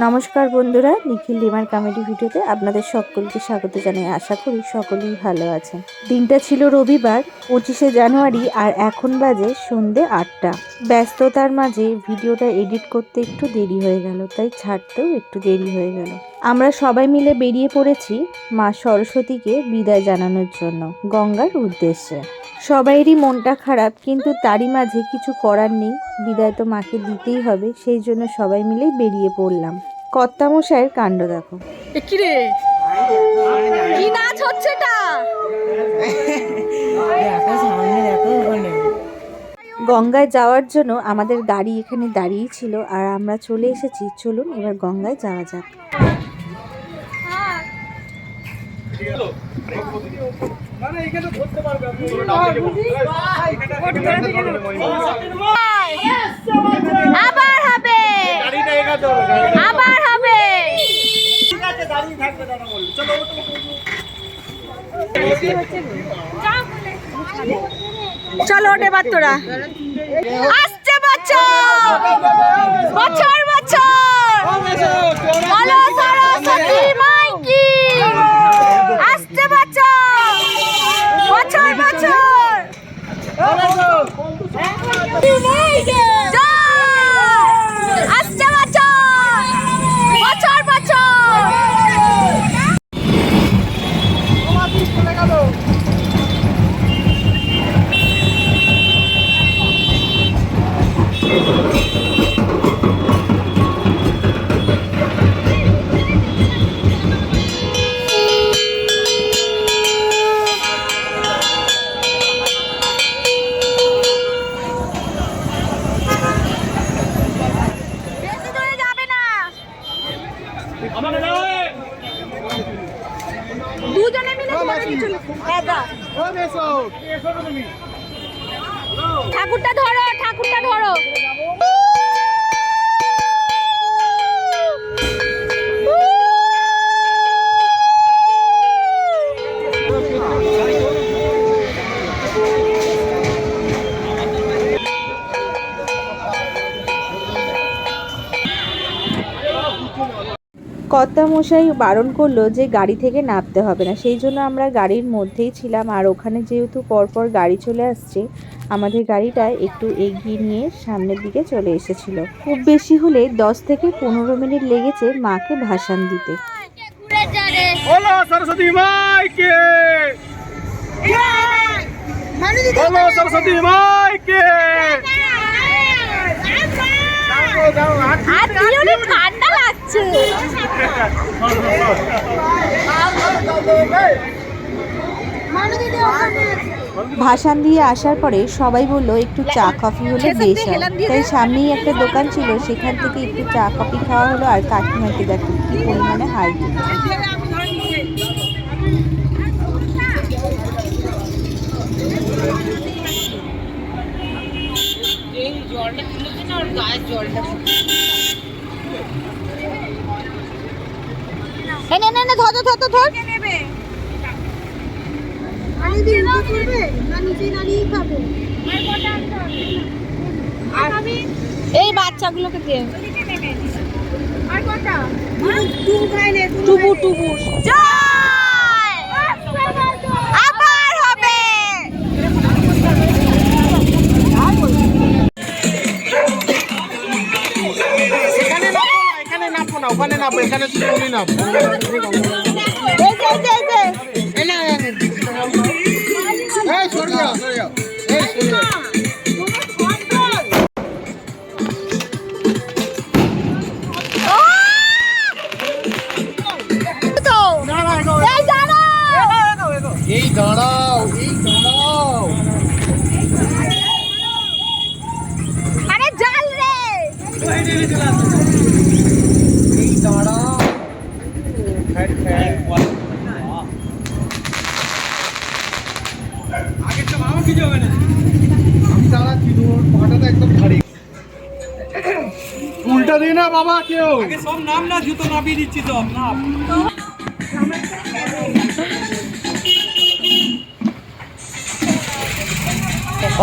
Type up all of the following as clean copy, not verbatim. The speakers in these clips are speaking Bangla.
নমস্কার বন্ধুরা, নিখিল লিমার কমেডি ভিডিওতে আপনাদের সকলকে স্বাগত জানাই। আশা করি সকলেই ভালো আছেন। দিনটা ছিল রবিবার 25শে জানুয়ারি আর এখন বাজে সন্ধে 8টা। ব্যস্ততার মাঝে ভিডিওটা এডিট করতে একটু দেরি হয়ে গেল, তাই ছাড়তেও একটু দেরি হয়ে গেল। আমরা সবাই মিলে বেরিয়ে পড়েছি মা সরস্বতীকে বিদায় জানানোর জন্য গঙ্গার উদ্দেশ্যে। সবাইরই মনটা খারাপ, কিন্তু তারই মাঝে কিছু করার নেই, বিদায় তো মাকে দিতেই হবে। সেই জন্য সবাই মিলেই বেরিয়ে পড়লাম। কর্তামশাইয়ের কাণ্ড দেখো। কি রে, কি নাচ হচ্ছে এটা? গঙ্গায় যাওয়ার জন্য আমাদের গাড়ি এখানে দাঁড়িয়ে ছিল আর আমরা চলে এসেছি। চলুন এবার গঙ্গায় যাওয়া যাক। আবার হবে, আবার হবে। চলো ওঠে এবার তোরা। আসছে বছর বছর বছর, বলো সরস্বতী মাই কি। আসছে বছর বছর বছর, আসছে বছর বছর বছর। দুজনে মিলে ঠাকুরটা ধরো, ঠাকুরটা ধরো। কর্তামশাই বারণ করলো যে গাড়ি থেকে নামতে হবে না, সেই জন্য আমরা গাড়ির মধ্যেই ছিলাম। আর ওখানে যেহেতু পরপর গাড়ি চলে আসছে, আমাদের গাড়িটা একটু এগিয়ে নিয়ে সামনের দিকে চলে এসেছিল। খুব বেশি হলে 10 থেকে 15 মিনিট লেগেছে মাকে ভাসান দিতে। সরস্বতী মাইকে, সরস্বতী মাইকে। ঠান্ডা লাগছে। ভাসান দিয়ে আসার পরে সবাই বলল একটু চা কফি হলে বেশ হয়, তাই সামনেই একটা দোকান ছিল, সেখান থেকে একটু চা কফি খাওয়া হলো। আর কাকিমাকে দেখো কি পরিমাণে হাই এই বাচ্চাগুলোকে দিয়ে টুবু টুবু আবার হবে। এখানে নামবো না, ওখানে নামবো, এখানে তুমি নামবো। সরে যাও, সরে যাও। এই দাঁড়াও, এই দাঁড়াও। আরে জাল রে, এই দাঁড়াও। আমি দাঁড়াচ্ছি, পাটাটা একদম ভারী। উল্টা দিই না বাবা কেউ। সব নাম না, জুতো নামিয়ে দিচ্ছি সব নাম।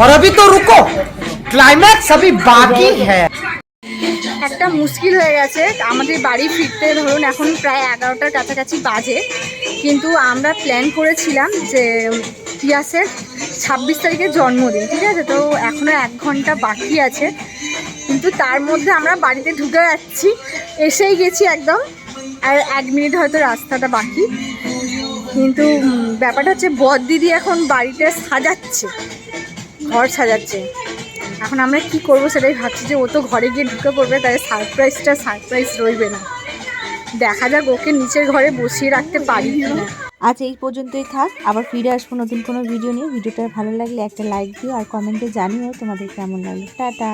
और अभी तो रुको, क्लाइमैक्स अभी बाकी है। একটা মুশকিল হয়ে গেছে আমাদের বাড়ি ফিরতে, ধরুন এখন প্রায় 11টার কাছাকাছি বাজে, কিন্তু আমরা প্ল্যান করেছিলাম যে পিয়াসের 26 তারিখের জন্মদিন, ঠিক আছে, তো এখনও 1 ঘন্টা বাকি আছে, কিন্তু তার মধ্যে আমরা বাড়িতে ঢুকে যাচ্ছি, এসেই গেছি একদম, আর 1 মিনিট হয়তো রাস্তাটা বাকি। কিন্তু ব্যাপারটা হচ্ছে বড়দিদি এখন বাড়িতে সাজাচ্ছে, ঘর সাজাচ্ছে। এখন আমরা কি করব সেটাই ভাবছি, যে ও তো ঘরে গিয়ে ঢুকে পড়বে, তাই সারপ্রাইজ রইবে না। দেখা যাক ওকে নিচের ঘরে বসিয়ে রাখতে পারি কিনা। আজ এই পর্যন্তই থাক, আবার ফিরে আসবো নতুন কোনো ভিডিও নিয়ে। ভিডিওটা ভালো লাগলে একটা লাইক দিও আর কমেন্টে জানিও তোমাদের কেমন লাগলো। টাটা।